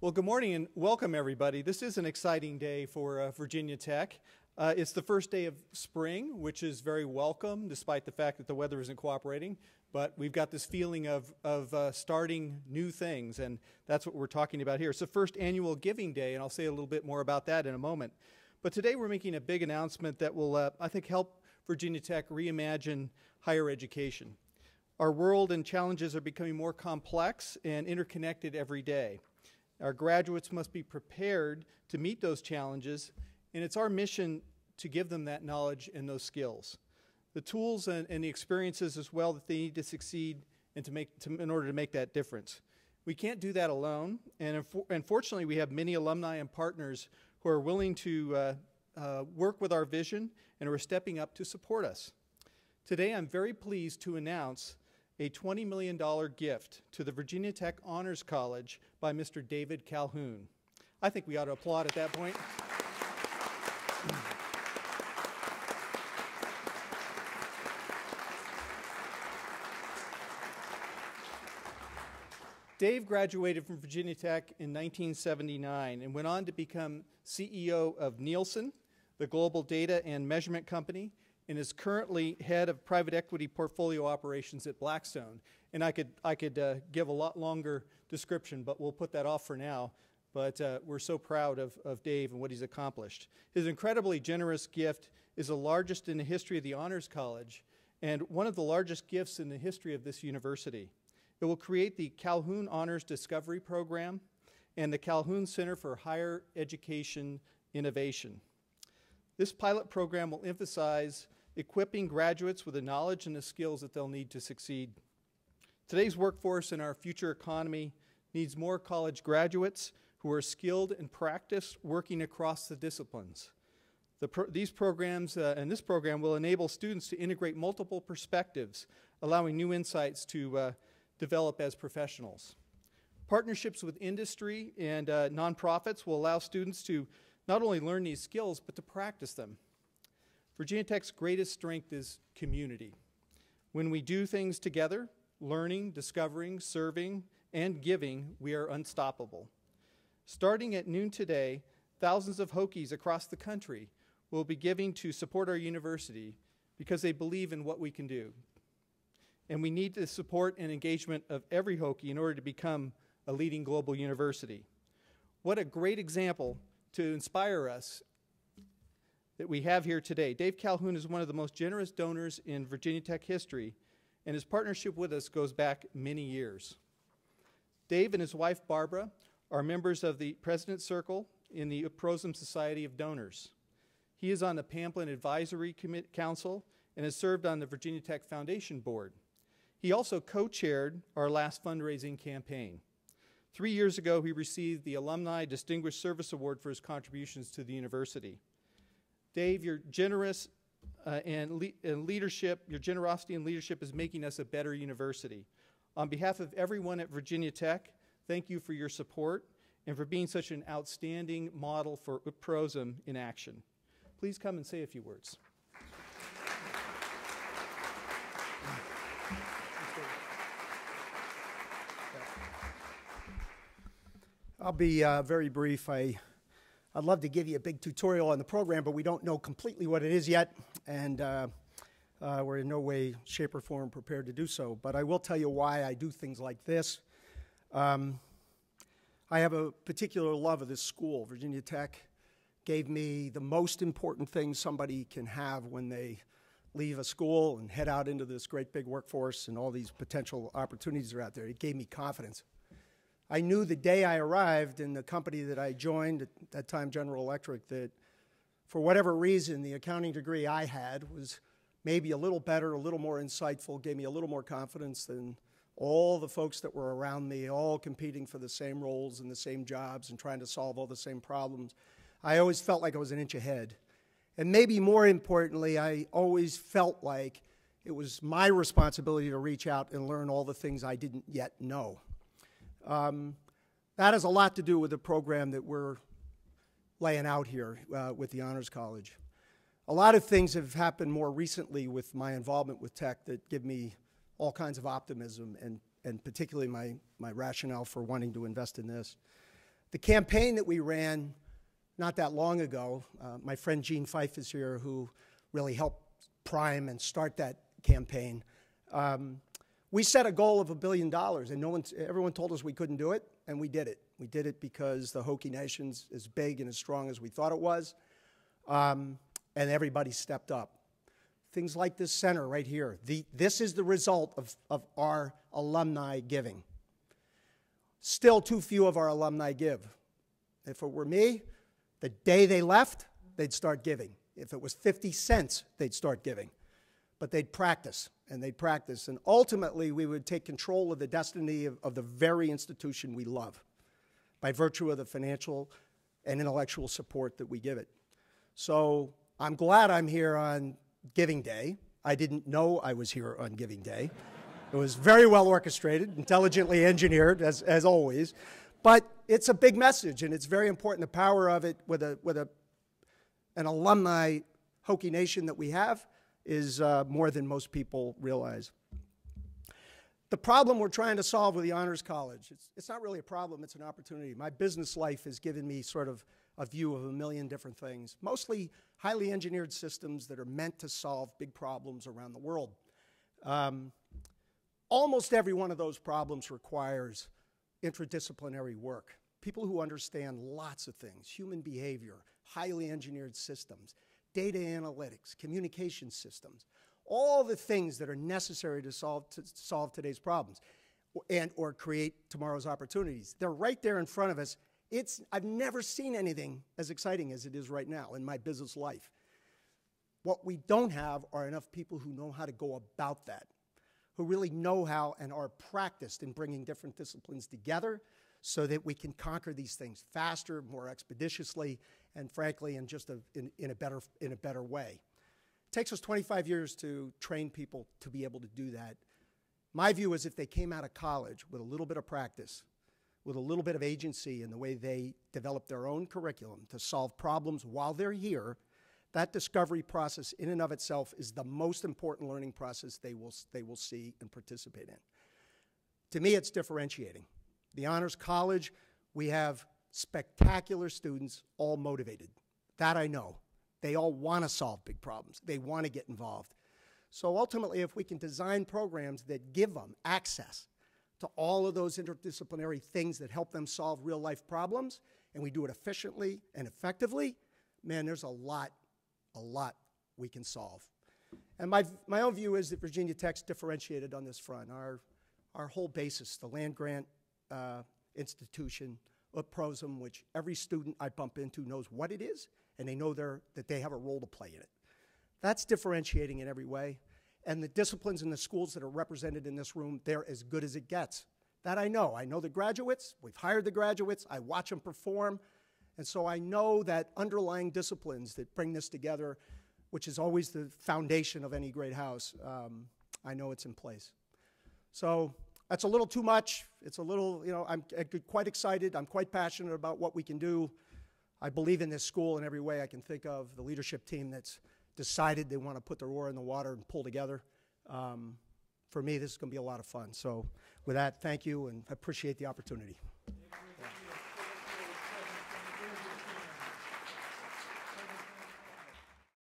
Well, good morning and welcome, everybody. This is an exciting day for Virginia Tech. It's the first day of spring, which is very welcome, despite the fact that the weather isn't cooperating. But we've got this feeling of starting new things, and that's what we're talking about here. It's the first annual Giving Day, and I'll say a little bit more about that in a moment. But today we're making a big announcement that will, I think, help Virginia Tech reimagine higher education. Our world and challenges are becoming more complex and interconnected every day. Our graduates must be prepared to meet those challenges, and it's our mission to give them that knowledge and those skills, the tools and the experiences as well that they need to succeed and in order to make that difference. We can't do that alone, and unfortunately we have many alumni and partners who are willing to work with our vision and who are stepping up to support us. Today I'm very pleased to announce a $20 million gift to the Virginia Tech Honors College by Mr. David Calhoun. I think we ought to applaud at that point. Dave graduated from Virginia Tech in 1979 and went on to become CEO of Nielsen, the global data and measurement company, and is currently head of private equity portfolio operations at Blackstone. And I could give a lot longer description, but we'll put that off for now. But we're so proud of Dave and what he's accomplished. His incredibly generous gift is the largest in the history of the Honors College and one of the largest gifts in the history of this university. It will create the Calhoun Honors Discovery Program and the Calhoun Center for Higher Education Innovation. This pilot program will emphasize equipping graduates with the knowledge and the skills that they'll need to succeed. Today's workforce and our future economy needs more college graduates who are skilled and practiced working across the disciplines. These programs and this program will enable students to integrate multiple perspectives, allowing new insights to develop as professionals. Partnerships with industry and nonprofits will allow students to not only learn these skills, but to practice them. Virginia Tech's greatest strength is community. When we do things together, learning, discovering, serving, and giving, we are unstoppable. Starting at noon today, thousands of Hokies across the country will be giving to support our university because they believe in what we can do. And we need the support and engagement of every Hokie in order to become a leading global university. What a great example to inspire us that we have here today. Dave Calhoun is one of the most generous donors in Virginia Tech history, and his partnership with us goes back many years. Dave and his wife Barbara are members of the President's Circle in the Prosum Society of Donors. He is on the Pamplin Advisory Council and has served on the Virginia Tech Foundation Board. He also co-chaired our last fundraising campaign. 3 years ago, he received the Alumni Distinguished Service Award for his contributions to the university. Dave, your generosity and leadership is making us a better university. On behalf of everyone at Virginia Tech, thank you for your support and for being such an outstanding model for Prosum in action. Please come and say a few words. I'll be very brief. I'd love to give you a big tutorial on the program, but we don't know completely what it is yet, and we're in no way, shape, or form prepared to do so. But I will tell you why I do things like this. I have a particular love of this school. Virginia Tech gave me the most important thing somebody can have when they leave a school and head out into this great big workforce and all these potential opportunities are out there. It gave me confidence. I knew the day I arrived in the company that I joined, at that time General Electric, that for whatever reason the accounting degree I had was maybe a little better, a little more insightful, gave me a little more confidence than all the folks that were around me, all competing for the same roles and the same jobs and trying to solve all the same problems. I always felt like I was an inch ahead. And maybe more importantly, I always felt like it was my responsibility to reach out and learn all the things I didn't yet know. That has a lot to do with the program that we're laying out here with the Honors College. A lot of things have happened more recently with my involvement with tech that give me all kinds of optimism and particularly my rationale for wanting to invest in this. The campaign that we ran not that long ago, my friend Gene Fife is here, who really helped prime and start that campaign. We set a goal of $1 billion, and everyone told us we couldn't do it, and we did it. We did it because the Hokie Nation's as big and as strong as we thought it was, and everybody stepped up. Things like this center right here. This is the result of our alumni giving. Still too few of our alumni give. If it were me, the day they left, they'd start giving. If it was 50 cents, they'd start giving. But they'd practice, and they'd practice. And ultimately, we would take control of the destiny of the very institution we love by virtue of the financial and intellectual support that we give it. So I'm glad I'm here on Giving Day. I didn't know I was here on Giving Day. It was very well orchestrated, intelligently engineered, as always. But it's a big message, and it's very important. The power of it with an alumni Hokie Nation that we have is more than most people realize. The problem we're trying to solve with the Honors College, it's not really a problem, it's an opportunity. My business life has given me sort of a view of a million different things, mostly highly engineered systems that are meant to solve big problems around the world. Almost every one of those problems requires interdisciplinary work. People who understand lots of things, human behavior, highly engineered systems, data analytics, communication systems, all the things that are necessary to solve today's problems or create tomorrow's opportunities. They're right there in front of us. I've never seen anything as exciting as it is right now in my business life. What we don't have are enough people who know how to go about that, who really know how and are practiced in bringing different disciplines together so that we can conquer these things faster, more expeditiously, and frankly, in a better way. It takes us 25 years to train people to be able to do that. My view is if they came out of college with a little bit of practice, with a little bit of agency in the way they develop their own curriculum to solve problems while they're here, that discovery process in and of itself is the most important learning process they will see and participate in. To me, it's differentiating. The Honors College, we have spectacular students, all motivated. That I know. They all want to solve big problems. They want to get involved. So ultimately, if we can design programs that give them access to all of those interdisciplinary things that help them solve real-life problems, and we do it efficiently and effectively, man, there's a lot we can solve. And my own view is that Virginia Tech's differentiated on this front. Our whole basis, the land-grant institution, UPROSM, which every student I bump into knows what it is, and they know that they have a role to play in it. That's differentiating in every way. And the disciplines in the schools that are represented in this room, they're as good as it gets. That I know. I know the graduates. We've hired the graduates. I watch them perform. And so I know that underlying disciplines that bring this together, which is always the foundation of any great house, I know it's in place. So that's a little too much. It's a little, I'm quite excited. I'm quite passionate about what we can do. I believe in this school in every way I can think of. The leadership team that's decided they want to put their oar in the water and pull together. For me, this is going to be a lot of fun. So with that, thank you, and I appreciate the opportunity.